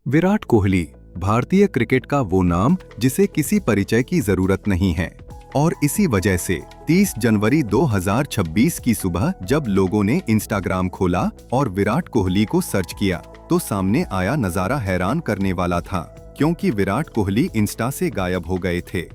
विराट कोहली भारतीय क्रिकेट का वो नाम जिसे किसी परिचय की जरूरत नहीं है और इसी वजह से 30 जनवरी 2026 की सुबह जब लोगों ने इंस्टाग्राम खोला और विराट कोहली को सर्च किया तो सामने आया नजारा हैरान करने वाला था, क्योंकि विराट कोहली इंस्टा से गायब हो गए थे।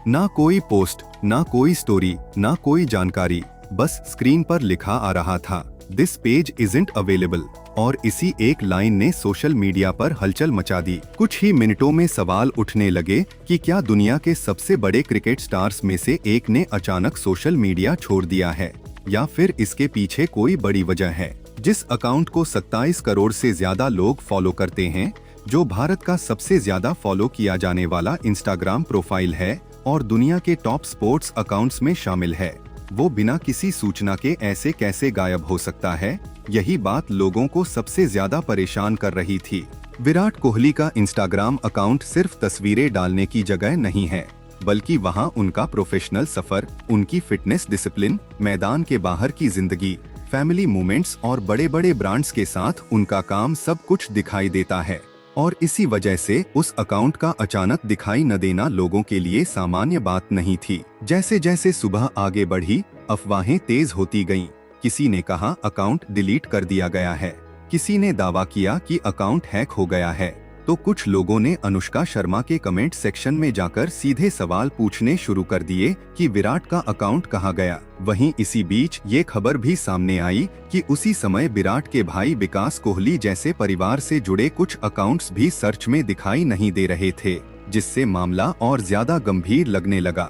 ना कोई पोस्ट, ना कोई स्टोरी, ना कोई जानकारी, बस स्क्रीन पर लिखा आ रहा था, दिस पेज इजंट अवेलेबल। और इसी एक लाइन ने सोशल मीडिया पर हलचल मचा दी। कुछ ही मिनटों में सवाल उठने लगे कि क्या दुनिया के सबसे बड़े क्रिकेट स्टार्स में से एक ने अचानक सोशल मीडिया छोड़ दिया है, या फिर इसके पीछे कोई बड़ी वजह है। जिस अकाउंट को 27 करोड़ से ज्यादा लोग फॉलो करते हैं, जो भारत का सबसे ज्यादा फॉलो किया जाने वाला इंस्टाग्राम प्रोफाइल है और दुनिया के टॉप स्पोर्ट्स अकाउंट्स में शामिल है, वो बिना किसी सूचना के ऐसे कैसे गायब हो सकता है। यही बात लोगों को सबसे ज्यादा परेशान कर रही थी। विराट कोहली का इंस्टाग्राम अकाउंट सिर्फ तस्वीरें डालने की जगह नहीं है, बल्कि वहां उनका प्रोफेशनल सफर, उनकी फिटनेस डिसिप्लिन, मैदान के बाहर की जिंदगी, फैमिली मोमेंट्स और बड़े बड़े ब्रांड्स के साथ उनका काम सब कुछ दिखाई देता है। और इसी वजह से उस अकाउंट का अचानक दिखाई न देना लोगों के लिए सामान्य बात नहीं थी। जैसे जैसे सुबह आगे बढ़ी, अफवाहें तेज होती गईं। किसी ने कहा अकाउंट डिलीट कर दिया गया है, किसी ने दावा किया कि अकाउंट हैक हो गया है, तो कुछ लोगों ने अनुष्का शर्मा के कमेंट सेक्शन में जाकर सीधे सवाल पूछने शुरू कर दिए कि विराट का अकाउंट कहाँ गया। वहीं इसी बीच ये खबर भी सामने आई कि उसी समय विराट के भाई विकास कोहली जैसे परिवार से जुड़े कुछ अकाउंट्स भी सर्च में दिखाई नहीं दे रहे थे, जिससे मामला और ज्यादा गंभीर लगने लगा।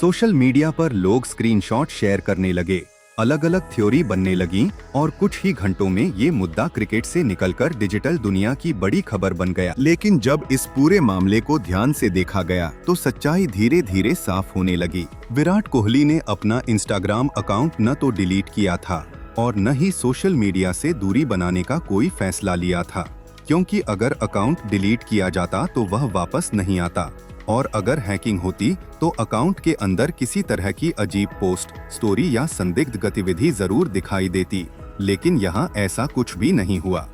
सोशल मीडिया पर लोग स्क्रीनशॉट शेयर करने लगे, अलग अलग थ्योरी बनने लगी और कुछ ही घंटों में ये मुद्दा क्रिकेट से निकलकर डिजिटल दुनिया की बड़ी खबर बन गया। लेकिन जब इस पूरे मामले को ध्यान से देखा गया तो सच्चाई धीरे धीरे साफ होने लगी। विराट कोहली ने अपना इंस्टाग्राम अकाउंट न तो डिलीट किया था और न ही सोशल मीडिया से दूरी बनाने का कोई फैसला लिया था, क्योंकि अगर अकाउंट डिलीट किया जाता तो वह वापस नहीं आता, और अगर हैकिंग होती तो अकाउंट के अंदर किसी तरह की अजीब पोस्ट, स्टोरी या संदिग्ध गतिविधि जरूर दिखाई देती। लेकिन यहाँ ऐसा कुछ भी नहीं हुआ।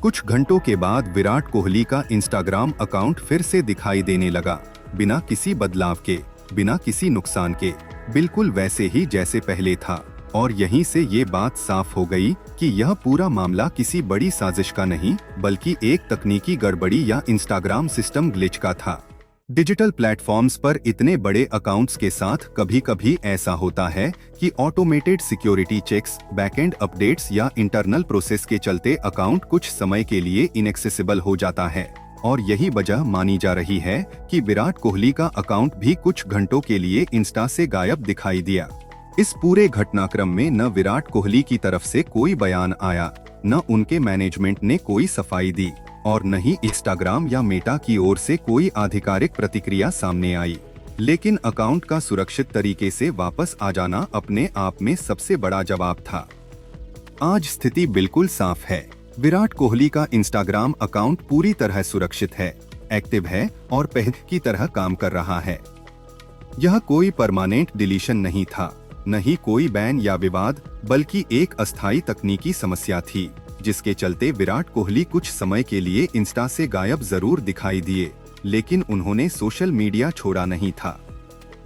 कुछ घंटों के बाद विराट कोहली का इंस्टाग्राम अकाउंट फिर से दिखाई देने लगा, बिना किसी बदलाव के, बिना किसी नुकसान के, बिल्कुल वैसे ही जैसे पहले था। और यहीं से ये बात साफ हो गई कि यह पूरा मामला किसी बड़ी साजिश का नहीं, बल्कि एक तकनीकी गड़बड़ी या इंस्टाग्राम सिस्टम ग्लिच का था। डिजिटल प्लेटफॉर्म्स पर इतने बड़े अकाउंट्स के साथ कभी कभी ऐसा होता है कि automated security checks, backend updates या इंटरनल प्रोसेस के चलते अकाउंट कुछ समय के लिए इनएक्सेसिबल हो जाता है। और यही वजह मानी जा रही है कि विराट कोहली का अकाउंट भी कुछ घंटों के लिए इंस्टा से गायब दिखाई दिया। इस पूरे घटनाक्रम में न विराट कोहली की तरफ से कोई बयान आया, न उनके मैनेजमेंट ने कोई सफाई दी, और न ही इंस्टाग्राम या मेटा की ओर से कोई आधिकारिक प्रतिक्रिया सामने आई। लेकिन अकाउंट का सुरक्षित तरीके से वापस आ जाना अपने आप में सबसे बड़ा जवाब था। आज स्थिति बिल्कुल साफ है। विराट कोहली का इंस्टाग्राम अकाउंट पूरी तरह सुरक्षित है, एक्टिव है और पहले की तरह काम कर रहा है। यह कोई परमानेंट डिलीशन नहीं था, न ही कोई बैन या विवाद, बल्कि एक अस्थायी तकनीकी समस्या थी, जिसके चलते विराट कोहली कुछ समय के लिए इंस्टा से गायब जरूर दिखाई दिए, लेकिन उन्होंने सोशल मीडिया छोड़ा नहीं था।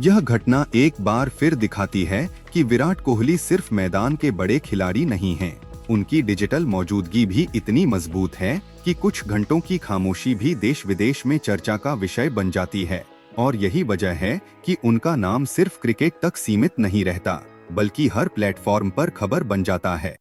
यह घटना एक बार फिर दिखाती है कि विराट कोहली सिर्फ मैदान के बड़े खिलाड़ी नहीं हैं, उनकी डिजिटल मौजूदगी भी इतनी मजबूत है कि कुछ घंटों की खामोशी भी देश विदेश में चर्चा का विषय बन जाती है। और यही वजह है कि उनका नाम सिर्फ क्रिकेट तक सीमित नहीं रहता, बल्कि हर प्लेटफॉर्म पर खबर बन जाता है।